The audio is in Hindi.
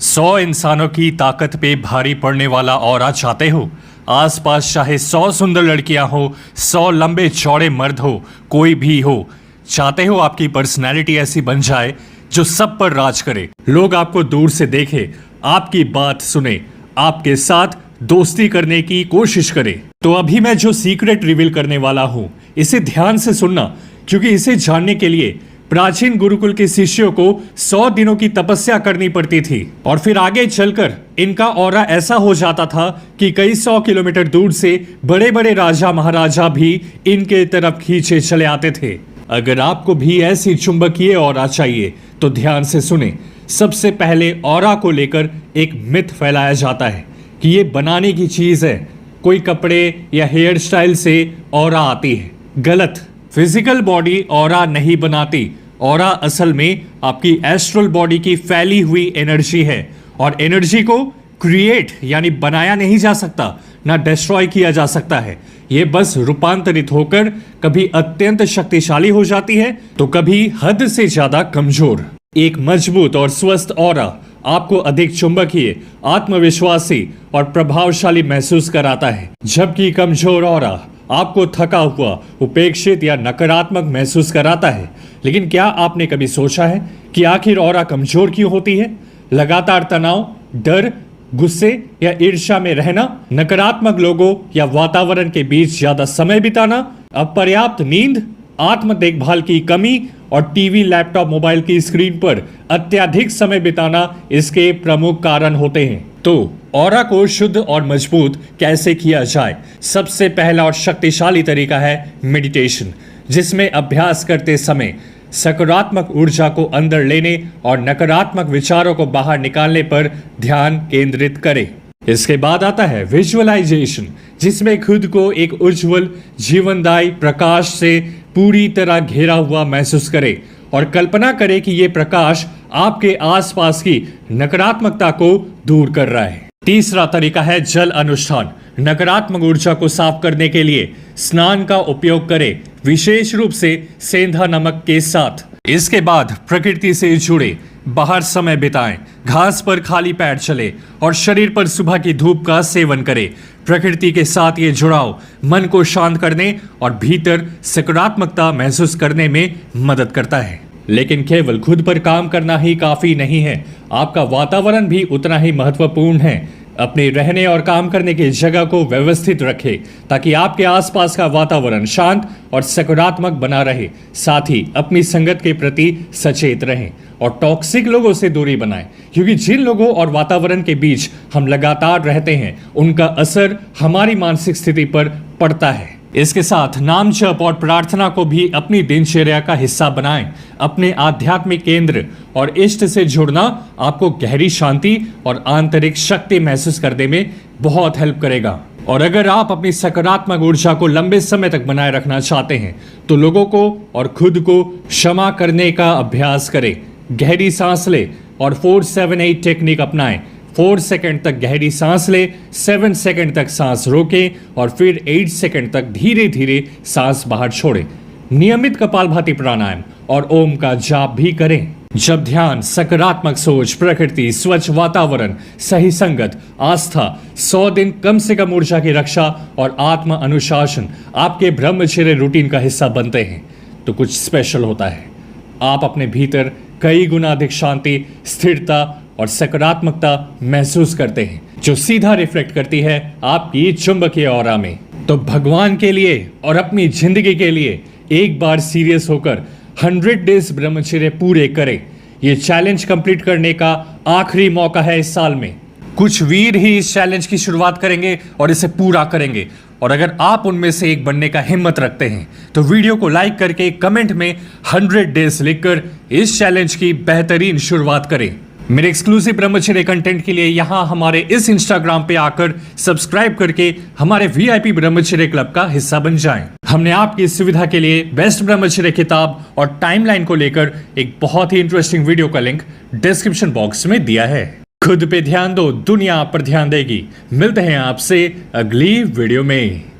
100 इंसानों की ताकत पे भारी पड़ने वाला ऑरा चाहते हो? आसपास चाहे 100 सुंदर लड़कियां हो, 100 लंबे चौड़े मर्द हो, कोई भी हो, चाहते हो आपकी पर्सनैलिटी ऐसी बन जाए जो सब पर राज करे, लोग आपको दूर से देखे, आपकी बात सुने, आपके साथ दोस्ती करने की कोशिश करे। तो अभी मैं जो सीक्रेट रिवील करने वाला हूं, इसे ध्यान से सुनना, क्योंकि इसे जानने के लिए प्राचीन गुरुकुल के शिष्यों को 100 दिनों की तपस्या करनी पड़ती थी और फिर आगे चलकर इनका ऑरा ऐसा हो जाता था कि कई 100 किलोमीटर दूर से बड़े बड़े राजा महाराजा भी इनके तरफ खींचे चले आते थे। अगर आपको भी ऐसी चुंबकीय ऑरा चाहिए तो ध्यान से सुने। सबसे पहले ऑरा को लेकर एक मिथ फैलाया जाता है कि ये बनाने की चीज है, कोई कपड़े या हेयर स्टाइल से ऑरा आती है। गलत। फिजिकल बॉडी ऑरा नहीं बनाती। ऑरा असल में आपकी एस्ट्रल बॉडी की फैली हुई एनर्जी है और एनर्जी को क्रिएट यानी बनाया नहीं जा सकता, ना डिस्ट्रॉय किया जा सकता है। ये बस रूपांतरित होकर कभी अत्यंत शक्तिशाली हो जाती है तो कभी हद से ज्यादा कमजोर। एक मजबूत और स्वस्थ ऑरा आपको अधिक चुंबकीय, आत्मविश्वासी और प्रभावशाली महसूस कराता है, जबकि कमजोर ऑरा आपको थका हुआ, उपेक्षित या नकारात्मक महसूस कराता है। लेकिन क्या आपने कभी सोचा है कि आखिर ऑरा कमजोर क्यों होती है? लगातार तनाव, डर, गुस्से या ईर्ष्या में रहना, नकारात्मक लोगों या वातावरण के बीच ज्यादा समय बिताना, अपर्याप्त नींद, आत्म देखभाल की कमी और टीवी, लैपटॉप, मोबाइल की स्क्रीन पर अत्यधिक समय बिताना इसके प्रमुख कारण होते हैं। तो ऑरा को शुद्ध और मजबूत कैसे किया जाए? सबसे पहला और शक्तिशाली तरीका है मेडिटेशन, जिसमें अभ्यास करते समय सकारात्मक ऊर्जा को अंदर लेने और नकारात्मक विचारों को बाहर निकालने पर ध्यान केंद्रित करें। इसके बाद आता है विजुअलाइजेशन, जिसमें खुद को एक उज्जवल, जीवनदायी प्रकाश से पूरी तरह घेरा हुआ महसूस करें और कल्पना करें कि यह प्रकाश आपके आसपास की नकारात्मकता को दूर कर रहा है। तीसरा तरीका है जल अनुष्ठान। नकारात्मक ऊर्जा को साफ करने के लिए स्नान का उपयोग करें, विशेष रूप से सेंधा नमक के साथ। इसके बाद प्रकृति से जुड़े, बाहर समय बिताएं, घास पर खाली पैर चले और शरीर पर सुबह की धूप का सेवन करें। प्रकृति के साथ ये जुड़ाव मन को शांत करने और भीतर सकारात्मकता महसूस करने में मदद करता है। लेकिन केवल खुद पर काम करना ही काफी नहीं है, आपका वातावरण भी उतना ही महत्वपूर्ण है। अपने रहने और काम करने की जगह को व्यवस्थित रखें ताकि आपके आसपास का वातावरण शांत और सकारात्मक बना रहे। साथ ही अपनी संगत के प्रति सचेत रहें और टॉक्सिक लोगों से दूरी बनाएं, क्योंकि जिन लोगों और वातावरण के बीच हम लगातार रहते हैं उनका असर हमारी मानसिक स्थिति पर पड़ता है। इसके साथ नाम जप और प्रार्थना को भी अपनी दिनचर्या का हिस्सा बनाएं। अपने आध्यात्मिक केंद्र और इष्ट से जुड़ना आपको गहरी शांति और आंतरिक शक्ति महसूस करने में बहुत हेल्प करेगा। और अगर आप अपनी सकारात्मक ऊर्जा को लंबे समय तक बनाए रखना चाहते हैं तो लोगों को और खुद को क्षमा करने का अभ्यास करें। गहरी सांस ले और 4-7-8 टेक्निक अपनाएं। 4 सेकंड तक गहरी सांस ले, 7 सेकंड तक सांस रोके और फिर 8 सेकंड तक धीरे धीरे सांस बाहर छोड़े। नियमित कपालभाति प्राणायाम और ओम का जाप भी करें। जब ध्यान, सकारात्मक सोच, प्रकृति, स्वच्छ वातावरण, सही संगत, आस्था, 100 दिन कम से कम ऊर्जा की रक्षा और आत्म अनुशासन आपके ब्रह्मचर्य रूटीन का हिस्सा बनते हैं तो कुछ स्पेशल होता है। आप अपने भीतर कई गुना अधिक शांति, स्थिरता और सकारात्मकता महसूस करते हैं, जो सीधा रिफ्लेक्ट करती है आपकी चुंबकीय ऑरा में। तो भगवान के लिए और अपनी जिंदगी के लिए एक बार सीरियस होकर 100 डेज ब्रह्मचर्य पूरे करें। ये चैलेंज कंप्लीट करने का आखिरी मौका है इस साल में। कुछ वीर ही इस चैलेंज की शुरुआत करेंगे और इसे पूरा करेंगे। और अगर आप उनमें से एक बनने का हिम्मत रखते हैं तो वीडियो को लाइक करके कमेंट में 100 डेज लिखकर इस चैलेंज की बेहतरीन शुरुआत करें। मेरे एक्सक्लूसिव ब्रह्मचर्य कंटेंट के लिए यहाँ हमारे इस इंस्टाग्राम पे आकर सब्सक्राइब करके हमारे वीआईपी ब्रह्मचर्य क्लब का हिस्सा बन जाएं। हमने आपकी सुविधा के लिए बेस्ट ब्रह्मचर्य किताब और टाइमलाइन को लेकर एक बहुत ही इंटरेस्टिंग वीडियो का लिंक डिस्क्रिप्शन बॉक्स में दिया है। खुद पे ध्यान दो, दुनिया आप पर ध्यान देगी। मिलते हैं आपसे अगली वीडियो में।